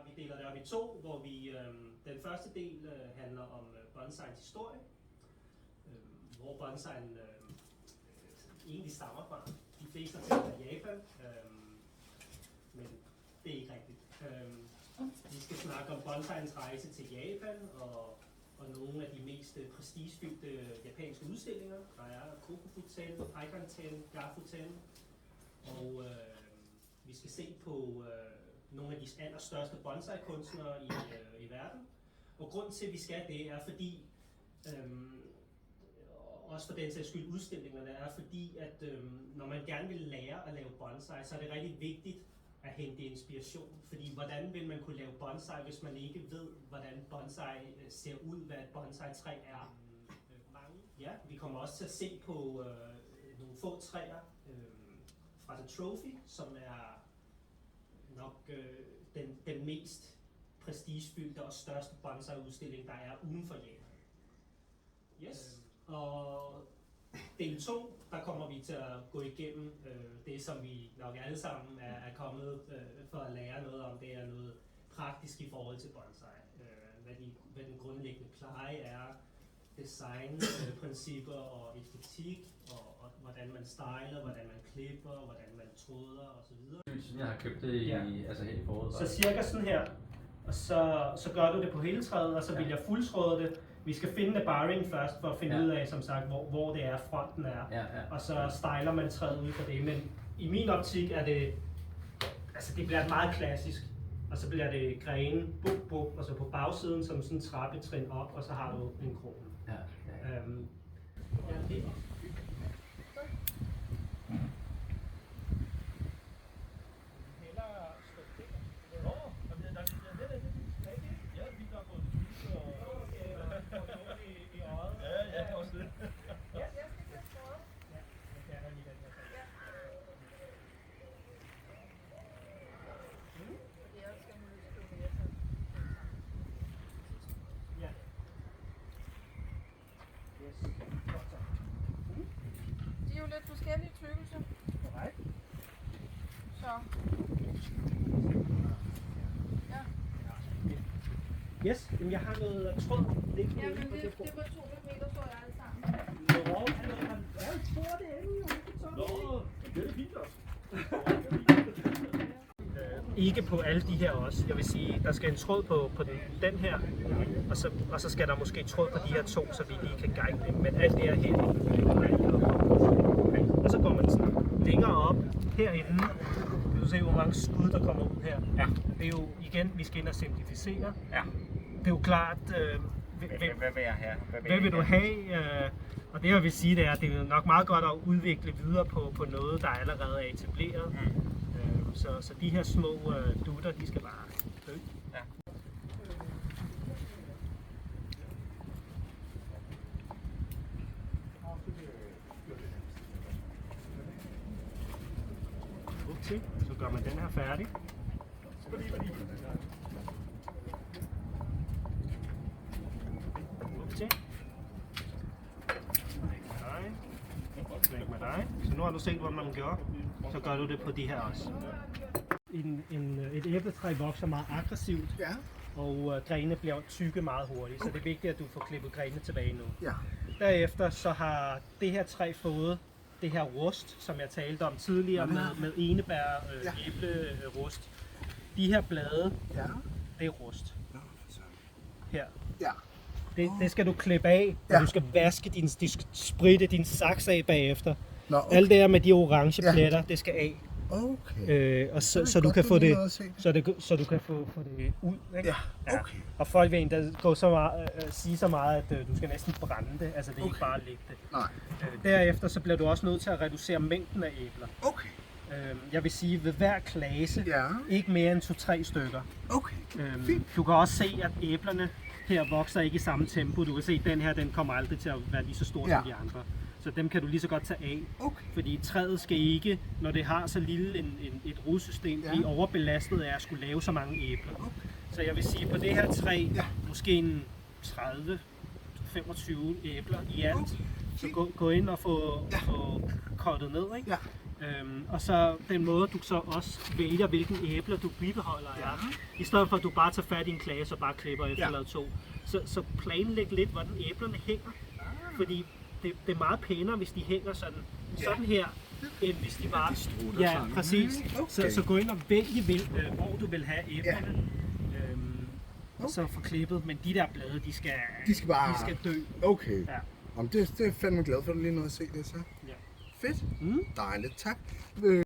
Vi deler det op i to, hvor den første del handler om bonsaiens historie, hvor bonsaien egentlig stammer fra. De fleste tænker Japan, men det er ikke rigtigt. Vi skal snakke om bonsaiens rejse til Japan og nogle af de mest prestigefyldte japanske udstillinger. Der er Kokufuten, Heikan-ten, Gafuten, og vi skal se på nogle af de allerstørste bonsai-kunstnere i verden. Og grunden til, at vi skal det, er fordi, også for den sags skyld udstillingerne, er fordi, at når man gerne vil lære at lave bonsai, så er det rigtig vigtigt at hente inspiration. Fordi hvordan vil man kunne lave bonsai, hvis man ikke ved, hvordan bonsai ser ud, hvad et bonsai-træ er? Ja, vi kommer også til at se på nogle få træer fra The Trophy, som er nok den mest prestigefyldte og største bonsai-udstilling, der er uden for Japan. Yes. Og del 2, der kommer vi til at gå igennem det, som vi nok alle sammen er kommet for at lære noget om. Det er noget praktisk i forhold til bonsai. Hvad den grundlæggende pleje er, designprincipper og æstetik, og hvordan man styler, hvordan man klipper, hvordan man tråder osv. Jeg har købt det her i foråret. Så cirka sådan her, og så gør du det på hele træet, og så vil jeg fuldtråde det. Vi skal finde barring først for at finde ud af, som sagt, hvor det er, fronten er, og så styler man træet ud fra det. Men i min optik er det, altså det bliver meget klassisk, og så bliver det grene, og så på bagsiden som sådan en trappetrin op, og så har du en krone. De er jo lidt forskellige tykkelser. Korrekt. Så. Ja. Yes, men jeg har noget tråd. Ja, men det var 2 meter, så jeg alle sammen. Nå, jeg tror det er jo. Nå, det er fint også. Ikke på alle de her også. Jeg vil sige, der skal en tråd på den her, og så skal der måske tråd på de her to, så vi lige kan guide dem. Men alt det er helt. Og så går man sådan længere op herinde. Du kan se, hvor mange skud, der kommer ud her. Ja. Det er jo igen, vi skal ind og simplificere. Ja. Det er jo klart, Hvad vil jeg have? hvad vil du have? Og det jeg vil sige, det er nok meget godt at udvikle videre på noget, der allerede er etableret. Så de her små dutter, de skal bare dø. Ja. Okay, så gør man den her færdig. Okay. Slæg med dig. Så nu har du set, hvordan man gør. Så gør du det på de her også. Et æbletræ vokser meget aggressivt, og grenene bliver tykke meget hurtigt, så det er vigtigt, at du får klippet grenene tilbage nu. Ja. Derefter så har det her træ fået det her rust, som jeg talte om tidligere med enebær, æblerust. De her blade, det er rust. Her. Ja. Det skal du klippe af, og du skal vaske du skal spritte din saks af bagefter. Nå, okay. Alt det her med de orange pletter, det skal af. Okay. Og så du kan få det, så du kan få det ud, ikke? Ja, okay. Og folk vil endda gå så meget, sige så meget, at du skal næsten brænde det, altså det er ikke bare at lægge det. Nej. Derefter så bliver du også nødt til at reducere mængden af æbler. Okay. Jeg vil sige, ved hver klase, Ja. ikke mere end 2-3 stykker. Okay. Fint. Du kan også se, at æblerne her vokser ikke i samme tempo. Du kan se, at den her, den kommer aldrig til at være lige så stor som de andre. Så dem kan du lige så godt tage af. Okay. Fordi træet skal ikke, når det har så lille et rodsystem, blive overbelastet af at skulle lave så mange æbler. Okay. Så jeg vil sige, på det her træ, måske en 30-25 æbler i alt. Så gå ind og få kottet ned, ikke? Ja. Og så den måde, du så også vælger, hvilken æbler du bibeholder er. I stedet for, at du bare tager fat i en klase og bare klipper efterlade 2. Så planlæg lidt, hvordan æblerne hænger. Fordi det er meget pænere, hvis de hænger sådan her, end hvis de bare... Ja, præcis. Okay. Så gå ind og vælge, hvor du vil have æblerne. Og så få klippet. Men de der blade, de skal dø. Okay. Ja. Om det er jeg fandme glad for, at du lige nåede at se det så. Ja. Fedt. Dejligt, tak. På resten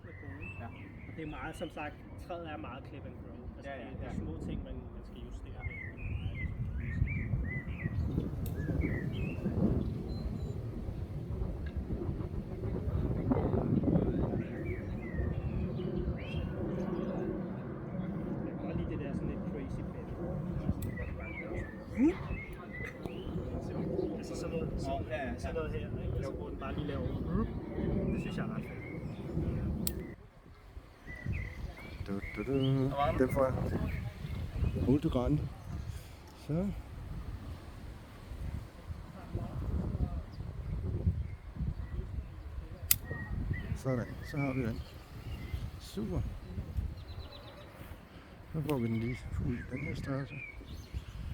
af koden. Ja. Og det er meget, som sagt, træet er meget clip and grow. Altså, det er små ting, man skal justere her. Jeg kan godt lide det der sådan lidt crazy bed. Altså sådan noget her, ikke? Altså, hvor den bare lige laver. Det synes jeg er ret fedt. Den får jeg. Multigrøn. Så. Sådan, så har vi den. Super. Så får vi den lige ud i den her størrelse.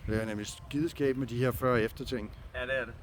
Det er nemlig skideskab med de her før- og efter ting. Ja, det er det.